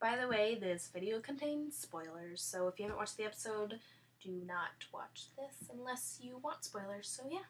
By the way, this video contains spoilers, so if you haven't watched the episode, do not watch this unless you want spoilers, so yeah.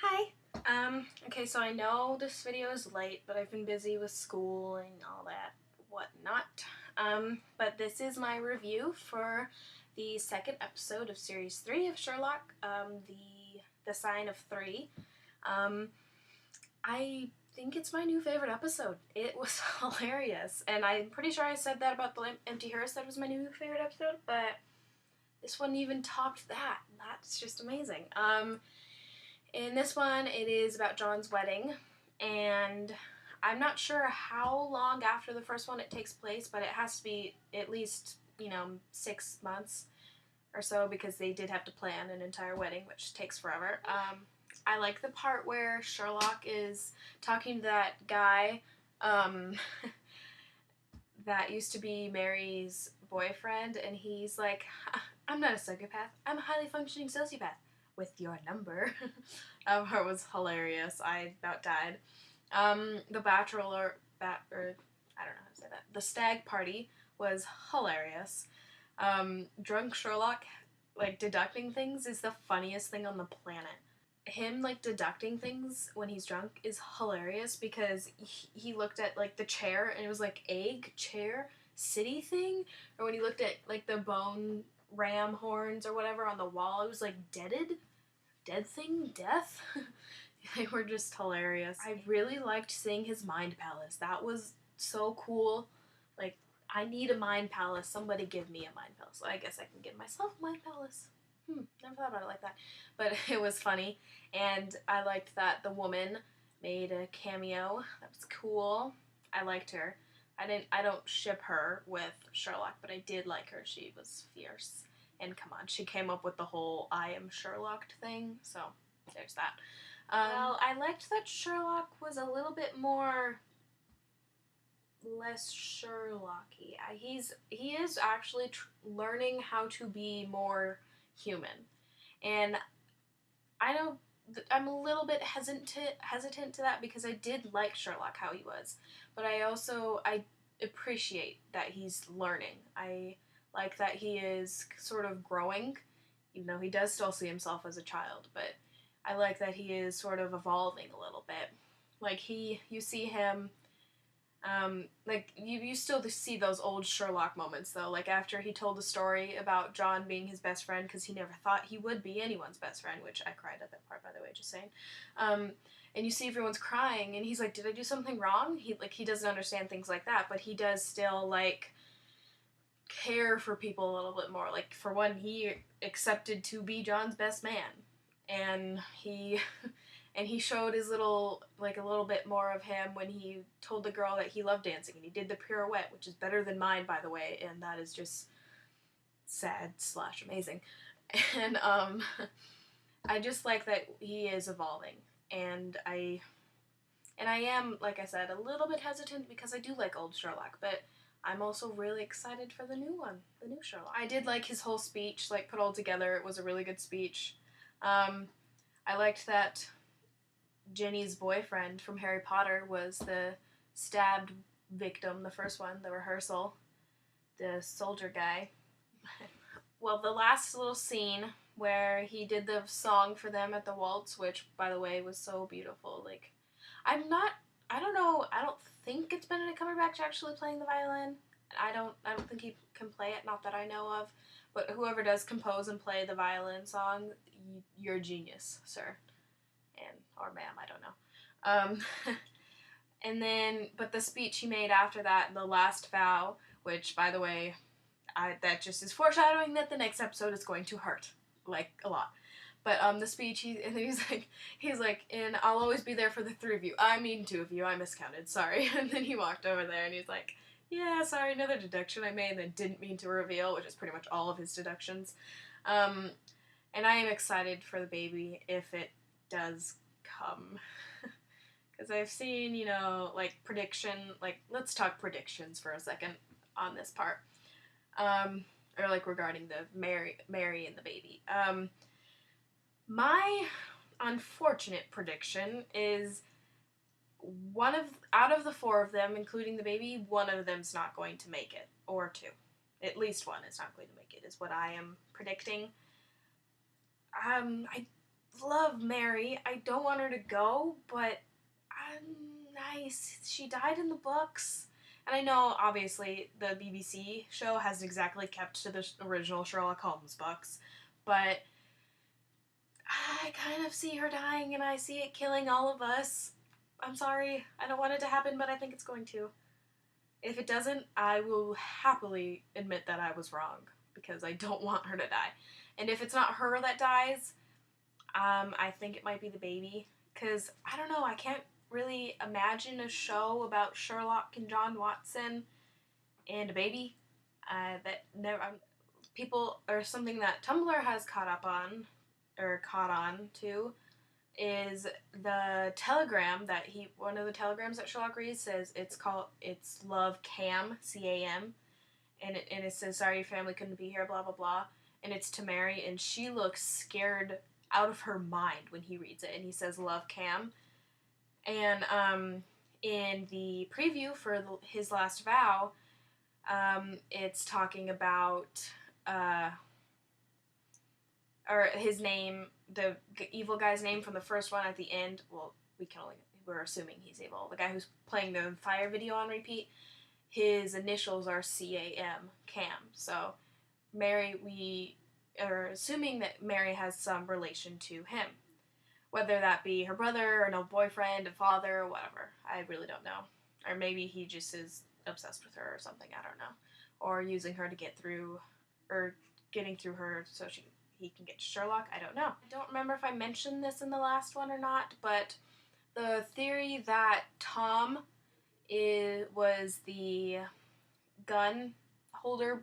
Hi! Okay, so I know this video is late, but I've been busy with school and all that whatnot. But this is my review for the second episode of Series 3 of Sherlock, the Sign of Three. I think it's my new favorite episode. It was hilarious, and I'm pretty sure I said that about the Empty Hearse, that was my new favorite episode, but this one even topped that. That's just amazing. In this one, it is about John's wedding, and I'm not sure how long after the first one it takes place, but it has to be at least, 6 months or so, because they did have to plan an entire wedding, which takes forever. I like the part where Sherlock is talking to that guy that used to be Mary's boyfriend, and he's like, I'm not a psychopath, I'm a highly functioning sociopath. With your number. That part was hilarious. I about died. The bachelor, I don't know how to say that. The stag party was hilarious. Drunk Sherlock, deducting things is the funniest thing on the planet. Him, deducting things when he's drunk is hilarious because he looked at, the chair and it was, egg, chair, city thing. Or when he looked at, the bone ram horns or whatever on the wall, it was, dead thing, death. They were just hilarious. I really liked seeing his mind palace. That was so cool. I need a mind palace. Somebody give me a mind palace. I guess I can give myself a mind palace. Never thought about it like that. But it was funny. And I liked that the woman made a cameo. That was cool. I liked her. I don't ship her with Sherlock, but I did like her. She was fierce. And come on, she came up with the whole I am Sherlocked thing, so there's that. Well, I liked that Sherlock was a little bit less Sherlocky. He is actually learning how to be more human, and I'm a little bit hesitant to that because I did like Sherlock how he was, but I appreciate that he's learning. I like that he is sort of growing, even though he does still see himself as a child, but I like that he is sort of evolving a little bit. You see him, you still see those old Sherlock moments, though, after he told the story about John being his best friend, because he never thought he would be anyone's best friend, which I cried at that part, by the way, just saying. And you see everyone's crying, and he's like, did I do something wrong? He doesn't understand things like that, but he does still, care for people a little bit more. For one, he accepted to be John's best man, and he showed his little, a little bit more of him when he told the girl that he loved dancing, and he did the pirouette, which is better than mine, by the way, and that is just sad/amazing. And I just like that he is evolving, and I am, like I said, a little bit hesitant because I do like old Sherlock, but I'm also really excited for the new one, the new Sherlock. I did like his whole speech, put all together. It was a really good speech. I liked that Ginny's boyfriend from Harry Potter was the stabbed victim, the first one, the rehearsal, the soldier guy. Well, the last little scene where he did the song for them at the waltz, which, by the way, was so beautiful. I don't think it's Benedict Cumberbatch actually playing the violin. I don't think he can play it, not that I know of. But whoever does compose and play the violin song, you're a genius, sir. Or ma'am, I don't know. And then, but the speech he made after that, the last vow, which, by the way, that just is foreshadowing that the next episode is going to hurt, a lot. But the speech, he's like, and I'll always be there for the 3 of you. I mean 2 of you, I miscounted, sorry. And then he walked over there and he's like, yeah, sorry, another deduction I made that didn't mean to reveal, which is pretty much all of his deductions. And I am excited for the baby if it does come. Because I've seen, prediction, let's talk predictions for a second on this part. Or, regarding the Mary and the baby. My unfortunate prediction is out of the 4 of them, including the baby, one of them's not going to make it, or 2. At least one is not going to make it, is what I am predicting. I love Mary. I don't want her to go, but nice. She died in the books. And I know, obviously, the BBC show hasn't exactly kept to the original Sherlock Holmes books, but I kind of see her dying and I see it killing all of us. I'm sorry. I don't want it to happen, but I think it's going to. If it doesn't, I will happily admit that I was wrong, because I don't want her to die. And if it's not her that dies, I think it might be the baby. Because, I don't know, I can't really imagine a show about Sherlock and John Watson and a baby. People, or something that Tumblr has caught on to, is the telegram that one of the telegrams that Sherlock reads says it's love Cam, C-A-M, and it says, sorry your family couldn't be here, blah blah blah, and it's to Mary, and she looks scared out of her mind when he reads it, and he says love Cam. And in the preview for his last vow, it's talking about or his name, the evil guy's name from the first one at the end. Well, we're assuming he's evil. The guy who's playing the fire video on repeat, his initials are C-A-M, Cam. So we are assuming that Mary has some relation to him. Whether that be her brother, or an old boyfriend, a father, or whatever. I really don't know. Or maybe he just is obsessed with her or something, I don't know. Or using her to get through, or getting through her so he can get to Sherlock, I don't know. I don't remember if I mentioned this in the last one or not, but the theory that Tom was the gun holder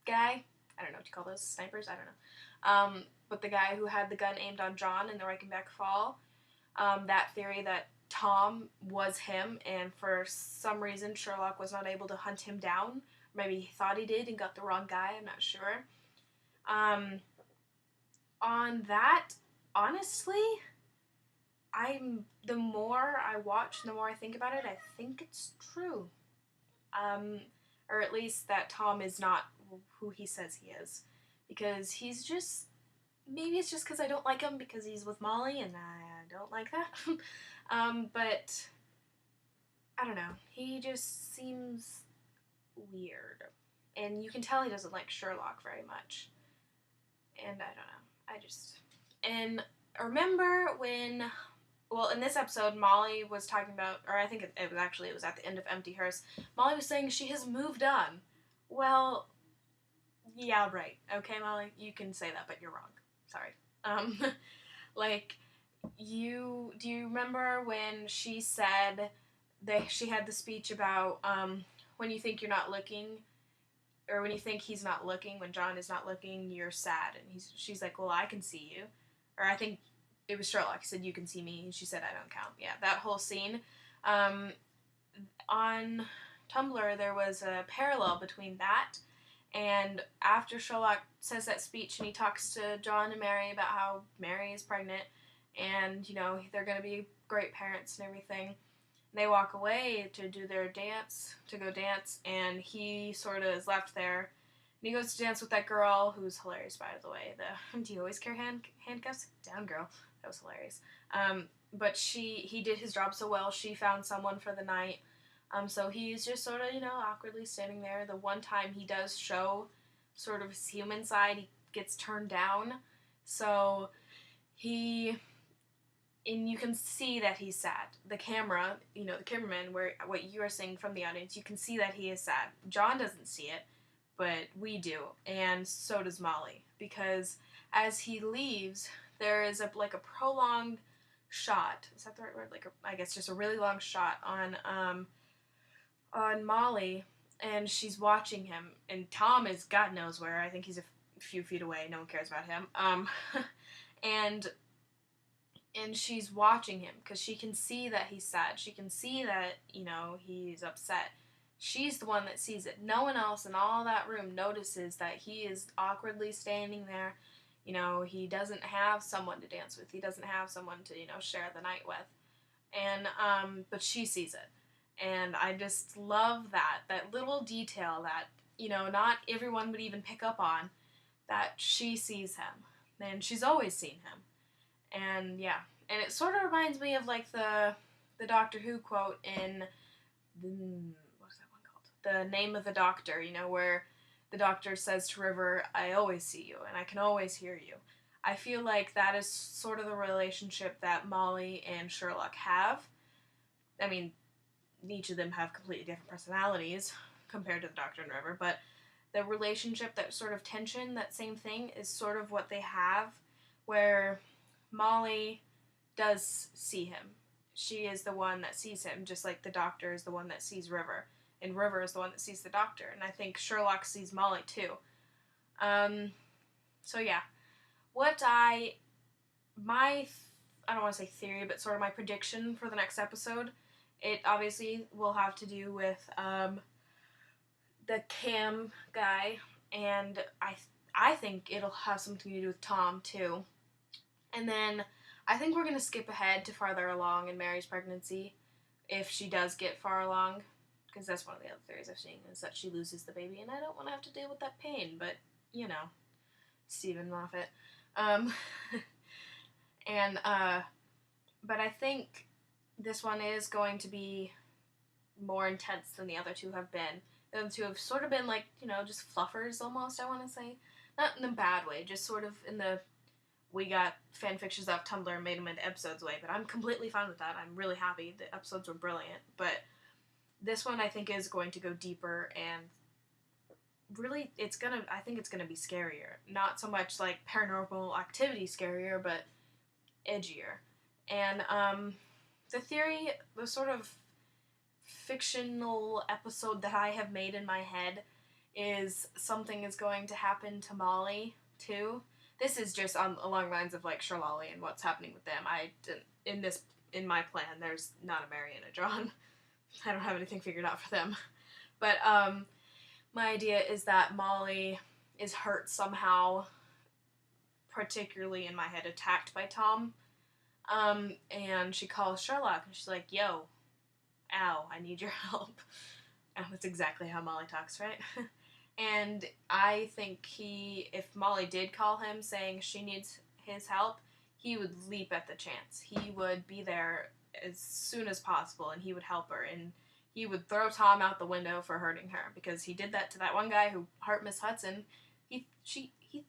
guy, I don't know what you call those, snipers, I don't know. But the guy who had the gun aimed on John in the Reichenbach Fall, that theory that Tom was him, and for some reason Sherlock was not able to hunt him down. Maybe he thought he did and got the wrong guy, I'm not sure. On that, honestly, the more I watch, the more I think about it, I think it's true. Or at least that Tom is not who he says he is. Because he's just, maybe it's just because I don't like him because he's with Molly and I don't like that. But I don't know. He just seems weird. And you can tell he doesn't like Sherlock very much. And I don't know. And remember when, well, in this episode, Molly was talking about, or I think it was at the end of Empty Hearse, Molly was saying she has moved on. Well, yeah, right. Okay, Molly, you can say that, but you're wrong. Sorry. Do you remember when she said that she had the speech about, when you think you're not looking, or when you think he's not looking, when John is not looking, you're sad. And she's like, well, I can see you. Or I think it was Sherlock. He said, you can see me. And she said, I don't count. Yeah, that whole scene. On Tumblr, there was a parallel between that and after Sherlock says that speech and he talks to John and Mary about how Mary is pregnant and, they're going to be great parents and everything. They walk away to do their dance, to go dance, and he sort of is left there. And he goes to dance with that girl, who's hilarious, by the way. Do you always carry handcuffs? Down, girl. That was hilarious. But he did his job so well, she found someone for the night. So he's just sort of, awkwardly standing there. The one time he does show sort of his human side, he gets turned down. So and you can see that he's sad. The camera, the cameraman, what you are seeing from the audience, you can see that he is sad. John doesn't see it, but we do, and so does Molly, because as he leaves, there is a prolonged shot. Is that the right word? I guess just a really long shot on Molly, and she's watching him, and Tom is God knows where. I think he's a few feet away. No one cares about him. And she's watching him because she can see that he's sad. She can see that, he's upset. She's the one that sees it. No one else in all that room notices that he is awkwardly standing there. He doesn't have someone to dance with. He doesn't have someone to, share the night with. and but she sees it. And I just love that little detail that, you know, not everyone would even pick up on, that she sees him. And she's always seen him. And yeah. And it sort of reminds me of like the Doctor Who quote in what's that one called? The Name of the Doctor, you know, where the Doctor says to River, I always see you and I can always hear you. I feel like that is sort of the relationship that Molly and Sherlock have. I mean, each of them have completely different personalities compared to the Doctor and River, but the relationship, that sort of tension, that same thing, is sort of what they have, where Molly does see him. She is the one that sees him, just like the Doctor is the one that sees River, and River is the one that sees the Doctor, and I think Sherlock sees Molly too. So yeah, I don't want to say theory, but sort of my prediction for the next episode, it obviously will have to do with the Cam guy, and I think it'll have something to do with Tom too. And then I think we're gonna skip ahead to farther along in Mary's pregnancy, if she does get far along, because that's one of the other theories I've seen, is that she loses the baby, and I don't want to have to deal with that pain, but you know, Stephen Moffat. And but I think this one is going to be more intense than the other two have been. The other two have sort of been like, you know, just fluffers almost, I want to say. Not in a bad way, just sort of in the, we got fan fictions off Tumblr and made them into episodes way, but I'm completely fine with that. I'm really happy. The episodes were brilliant, but this one I think is going to go deeper, and really I think it's gonna be scarier. Not so much like Paranormal Activity scarier, but edgier. And the sort of fictional episode that I have made in my head is something is going to happen to Molly too. This is just along lines of like Sherlolly and what's happening with them. In my plan, there's not a Mary and a John. I don't have anything figured out for them. But my idea is that Molly is hurt somehow, particularly in my head, attacked by Tom. And she calls Sherlock and she's like, yo, ow, I need your help. And that's exactly how Molly talks, right? And I think if Molly did call him saying she needs his help, he would leap at the chance. He would be there as soon as possible, and he would help her, and he would throw Tom out the window for hurting her, because he did that to that one guy who hurt Miss Hudson. He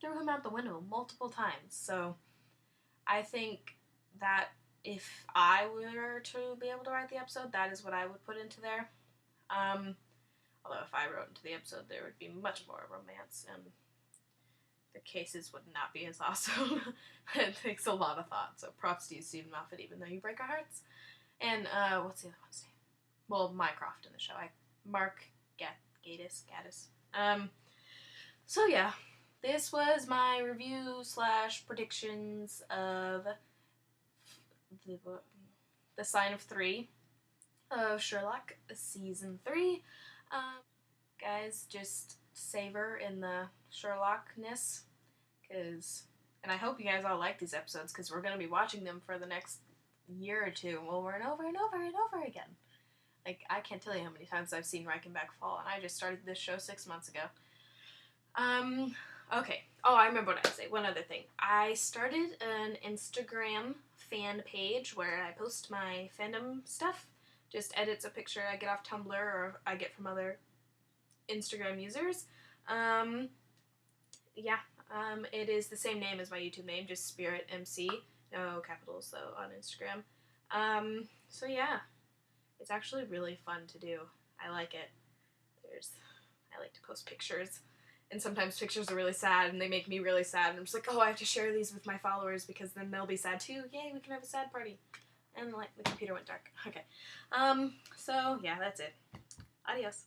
threw him out the window multiple times. So I think that if I were to be able to write the episode, that is what I would put into there. Although if I wrote into the episode, there would be much more romance, and the cases would not be as awesome. It takes a lot of thought, so props to you, Stephen Moffat, even though you break our hearts. And, what's the other one's name? Well, Mycroft in the show. Mark Gatiss. So yeah, this was my review / predictions of the Sign of 3 of Sherlock Season 3. Guys, just savor in the Sherlockness, and I hope you guys all like these episodes, because we're going to be watching them for the next year or two over and over and over and over again. Like, I can't tell you how many times I've seen Reichenbach Fall, and I just started this show 6 months ago. Okay. Oh, I remember what I say. One other thing. I started an Instagram fan page where I post my fandom stuff. Just edits a picture I get off Tumblr or I get from other Instagram users. It is the same name as my YouTube name, just Spirit MC. No capitals, though, on Instagram. So yeah. It's actually really fun to do. I like it. I like to post pictures. And sometimes pictures are really sad, and they make me really sad. And I'm just like, oh, I have to share these with my followers, because then they'll be sad too. Yay, we can have a sad party. And like the computer went dark. Okay. So yeah, that's it. Adios.